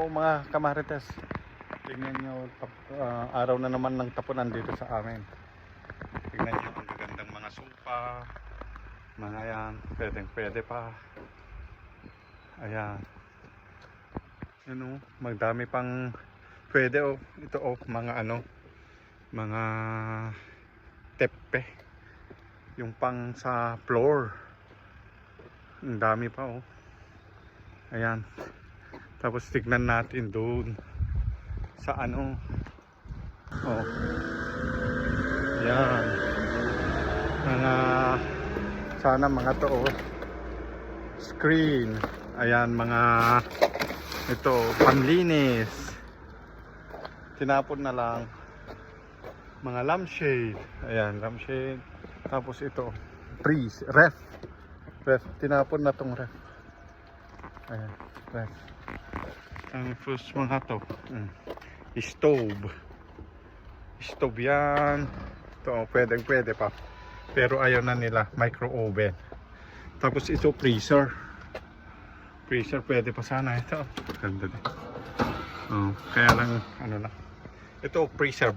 Mga kamarites, tingnan nyo, araw na naman ng tapunan dito sa amin. Tingnan nyo ang gagandang mga sumpa, mga yan, pwede pa. Ayan, yun magdami pang pwede ito mga mga tepe, yung pang sa floor, ang dami pa ayan. Tapos tignan natin doon sa yan, mga sana mga to screen, ayan, mga ito panlinis, tinapon na lang, mga lampshade, ayan, lampshade. Tapos ito ref, tinapon na tong ref, ayan, ref. Ang first mga to stove yan. Ito pwede pa, pero ayaw na nila micro oven. Tapos ito freezer pwede pa sana ito, ganda din. Kaya lang ito freezer